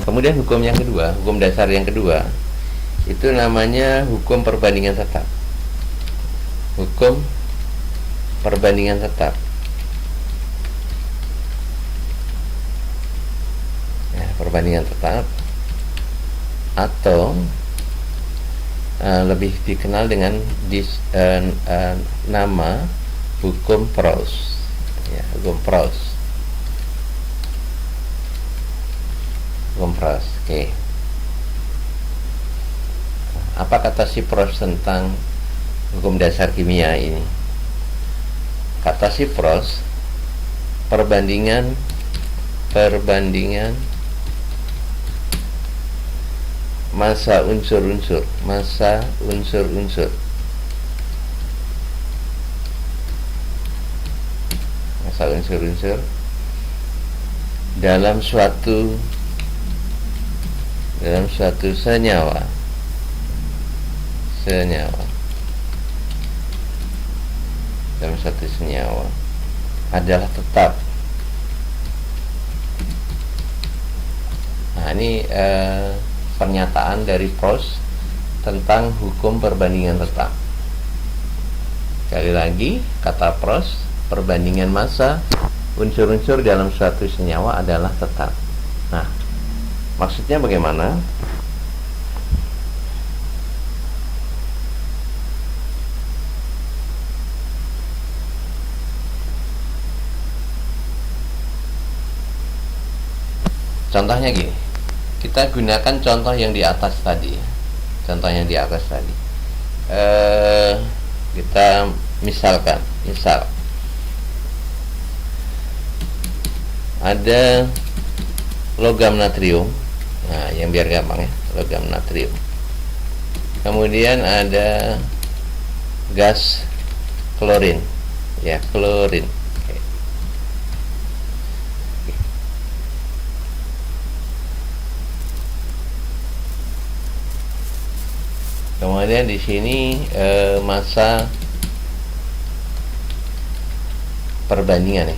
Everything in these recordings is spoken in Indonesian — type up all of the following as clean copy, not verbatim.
Kemudian hukum yang kedua, hukum dasar yang kedua, itu namanya hukum perbandingan tetap. Hukum perbandingan tetap. Ya, perbandingan tetap atau lebih dikenal dengan nama hukum Peirce. Ya, hukum Peirce. Hukum Peirce. Oke. Apa kata si Peirce tentang hukum dasar kimia ini? Kata si Peirce, perbandingan massa unsur-unsur dalam suatu senyawa adalah tetap. Nah, ini pernyataan dari Peirce tentang hukum perbandingan tetap. Sekali lagi, kata Peirce, perbandingan massa unsur-unsur dalam suatu senyawa adalah tetap. Nah, maksudnya bagaimana? Contohnya gini, kita gunakan contoh yang di atas tadi. Kita misal ada logam natrium. Nah, yang biar gampang ya, logam natrium. Kemudian ada gas klorin, ya, klorin. Kemudian di sini massa perbandingan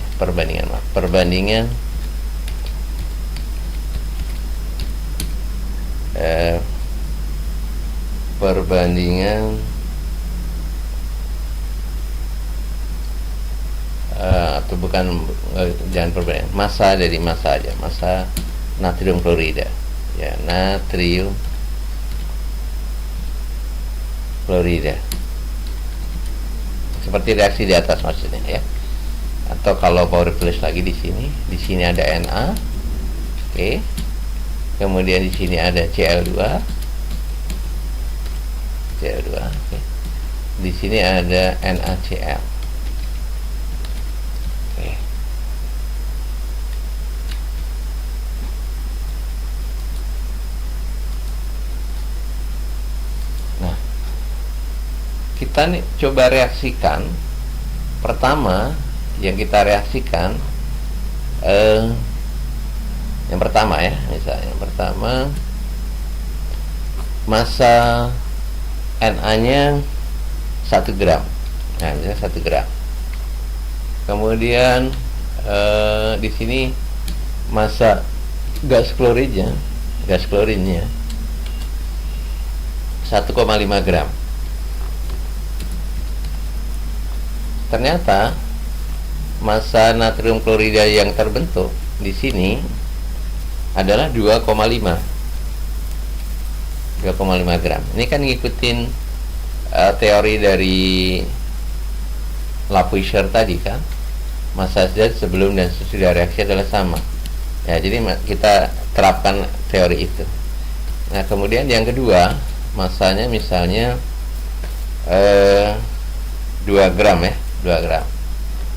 atau bukan, jangan perbandingan, massa aja, massa natrium klorida, ya, natrium klorida, seperti reaksi di atas maksudnya ya. Atau kalau power plus lagi di sini ada Na, oke. Kemudian di sini ada Cl2, oke. Di sini ada NaCl, oke. Kita nih coba reaksikan. Pertama yang kita reaksikan, yang pertama ya, misalnya yang pertama massa Na-nya 1 gram. Nah, misalnya 1 gram. Kemudian di sini massa gas klorinnya 1,5 gram. Ternyata massa natrium klorida yang terbentuk di sini adalah 2,5 gram. Ini kan ngikutin teori dari Lavoisier tadi kan, massa zat sebelum dan sesudah reaksi adalah sama. Ya, jadi kita terapkan teori itu. Nah, kemudian yang kedua, massanya misalnya 2 gram ya, 2 gram.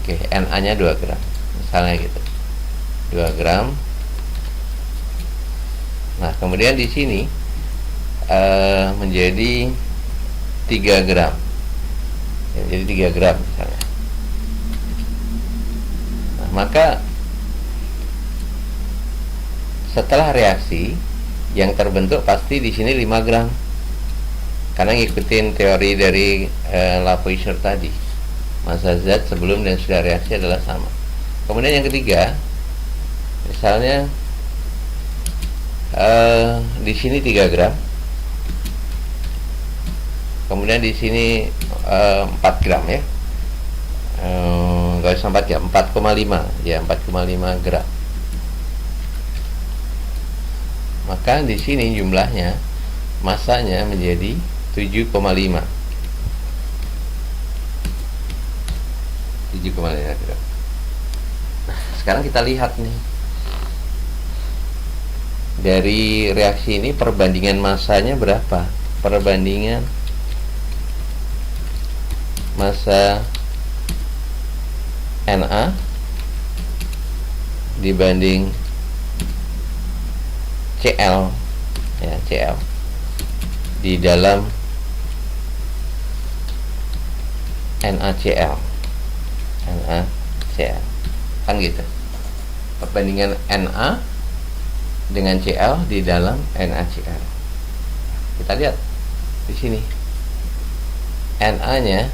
Oke, Na-nya 2 gram. Misalnya gitu. 2 gram. Nah, kemudian di sini menjadi 3 gram. Ya, jadi 3 gram misalnya. Nah, maka setelah reaksi yang terbentuk pasti di sini 5 gram. Karena ngikutin teori dari Lavoisier tadi. Massa zat sebelum dan sesudah reaksi adalah sama. Kemudian yang ketiga, misalnya Di sini 3 gram, kemudian di sini 4 gram ya. Nggak usah 4 gram, 4,5 ya, 4,5 gram. Maka di sini jumlahnya, masanya menjadi 7,5 gram. Nah, sekarang kita lihat nih, dari reaksi ini perbandingan masanya berapa? Perbandingan massa Na dibanding Cl ya, Cl di dalam NaCl kan gitu, perbandingan Na dengan Cl di dalam NaCl. Kita lihat di sini, Na nya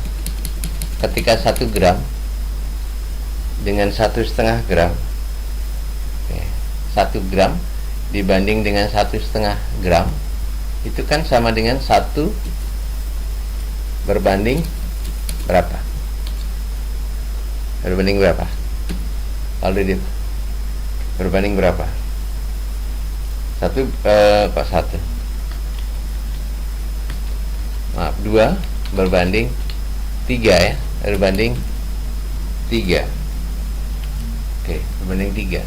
ketika 1 gram dengan 1,5 gram, 1 gram dibanding dengan 1,5 gram, itu kan sama dengan 1 berbanding berapa? Berbanding berapa? Kalau di berbanding berapa? 1 kok 1? Maaf, 2 berbanding 3 ya, berbanding 3. Oke, berbanding 3.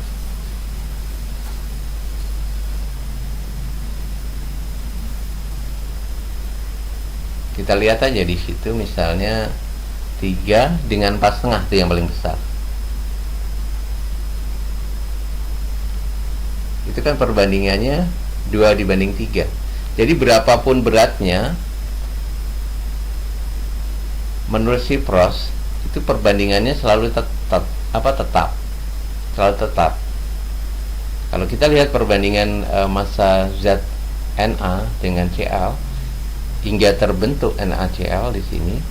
Kita lihat aja di situ, misalnya 3 dengan 4,5 itu yang paling besar. Itu kan perbandingannya 2 dibanding 3. Jadi berapapun beratnya, menurut si Pros itu perbandingannya selalu tetap. Selalu tetap. Kalau kita lihat perbandingan massa zat Na dengan Cl hingga terbentuk NaCl di sini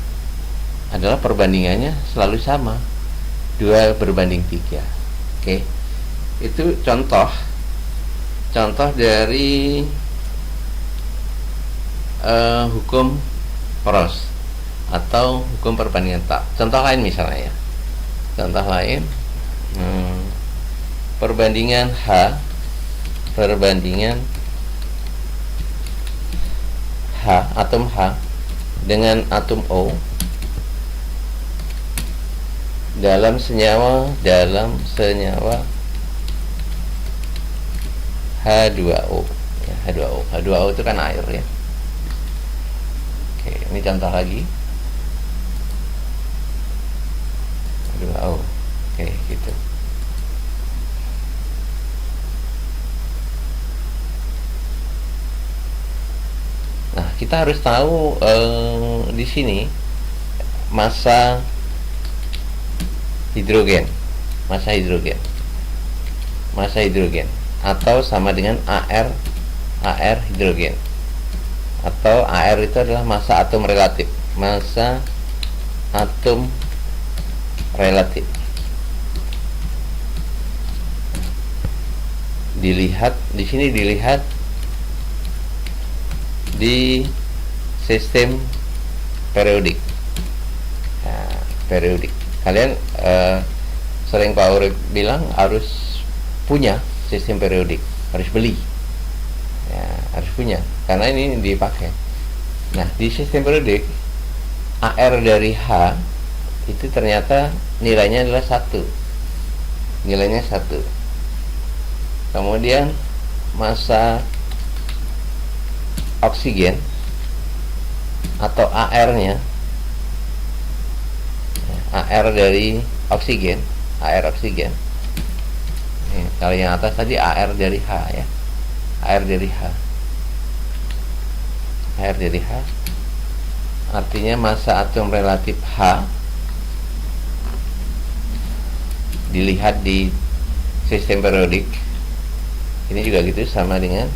adalah perbandingannya selalu sama, 2 berbanding 3. Oke. Itu contoh dari hukum Pros atau hukum perbandingan tak. Contoh lain misalnya ya. Contoh lain, perbandingan atom H dengan atom O dalam senyawa H2O ya, H2O itu kan air ya. Oke, ini contoh lagi H2O. Oke, gitu. Nah, kita harus tahu di sini massa hidrogen atau sama dengan AR hidrogen, atau AR itu adalah massa atom relatif. Dilihat di sini, dilihat di sistem periodik. Nah, periodik. Kalian sering Pak Urip bilang harus punya sistem periodik, harus beli. Ya, harus punya karena ini dipakai. Nah, di sistem periodik AR dari H itu ternyata nilainya adalah 1. Nilainya 1. Kemudian massa oksigen atau AR-nya, AR dari oksigen, ini, kalau yang atas tadi AR dari H ya, AR dari H artinya massa atom relatif H dilihat di sistem periodik ini juga gitu, sama dengan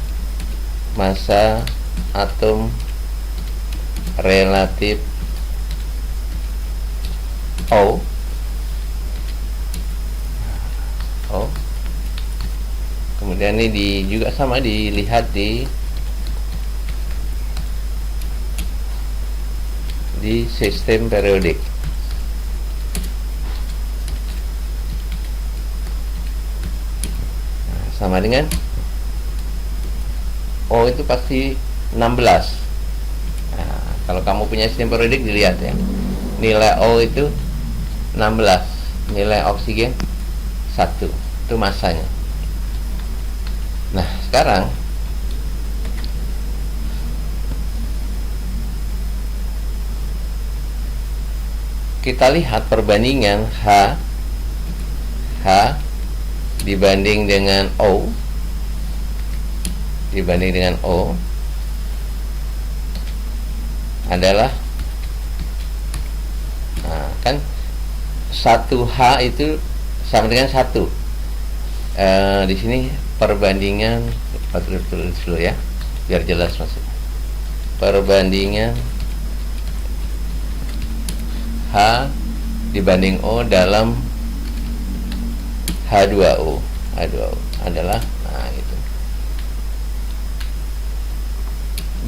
massa atom relatif O Kemudian ini juga sama dilihat di sistem periodik. Nah, sama dengan O itu pasti 16. Nah, kalau kamu punya sistem periodik dilihat ya. Nilai O itu 16, nilai oksigen 1. Itu masanya. Nah, sekarang kita lihat perbandingan H dibanding dengan O adalah, nah, kan 1H itu sama dengan 1. Di sini perbandingan, tulis dulu ya biar jelas maksudnya. Perbandingan H dibanding O dalam H2O adalah, nah gitu,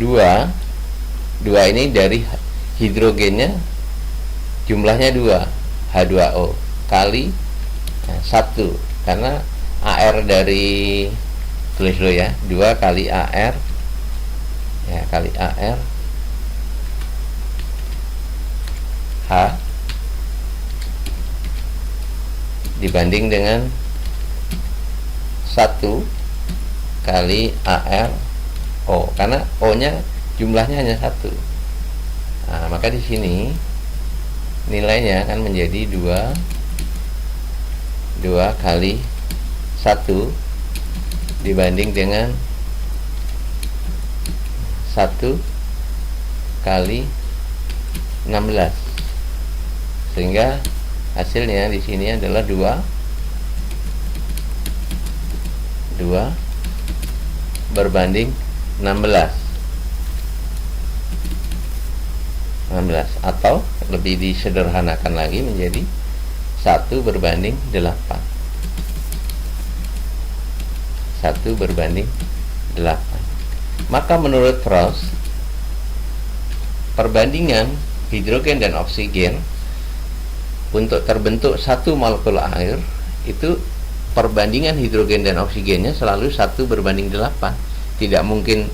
2 ini dari hidrogennya jumlahnya 2, H2O kali 1, karena AR dari, tulis dulu ya, 2 kali AR ya, kali AR H dibanding dengan 1 kali AR O, karena O nya jumlahnya hanya 1. Nah, maka di sini nilainya akan menjadi 2 kali 1 dibanding dengan 1 kali 16, sehingga hasilnya di sini adalah 2 berbanding 16, atau lebih disederhanakan lagi menjadi 1 berbanding 8. 1 berbanding 8. Maka menurut Proust, perbandingan hidrogen dan oksigen untuk terbentuk 1 molekul air itu, perbandingan hidrogen dan oksigennya selalu 1 berbanding 8. Tidak mungkin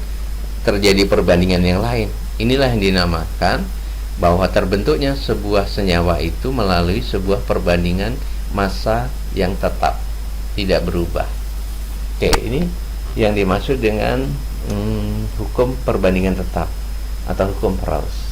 terjadi perbandingan yang lain. Inilah yang dinamakan bahwa terbentuknya sebuah senyawa itu melalui sebuah perbandingan massa yang tetap, tidak berubah. Oke, ini yang dimaksud dengan hukum perbandingan tetap atau hukum Proust.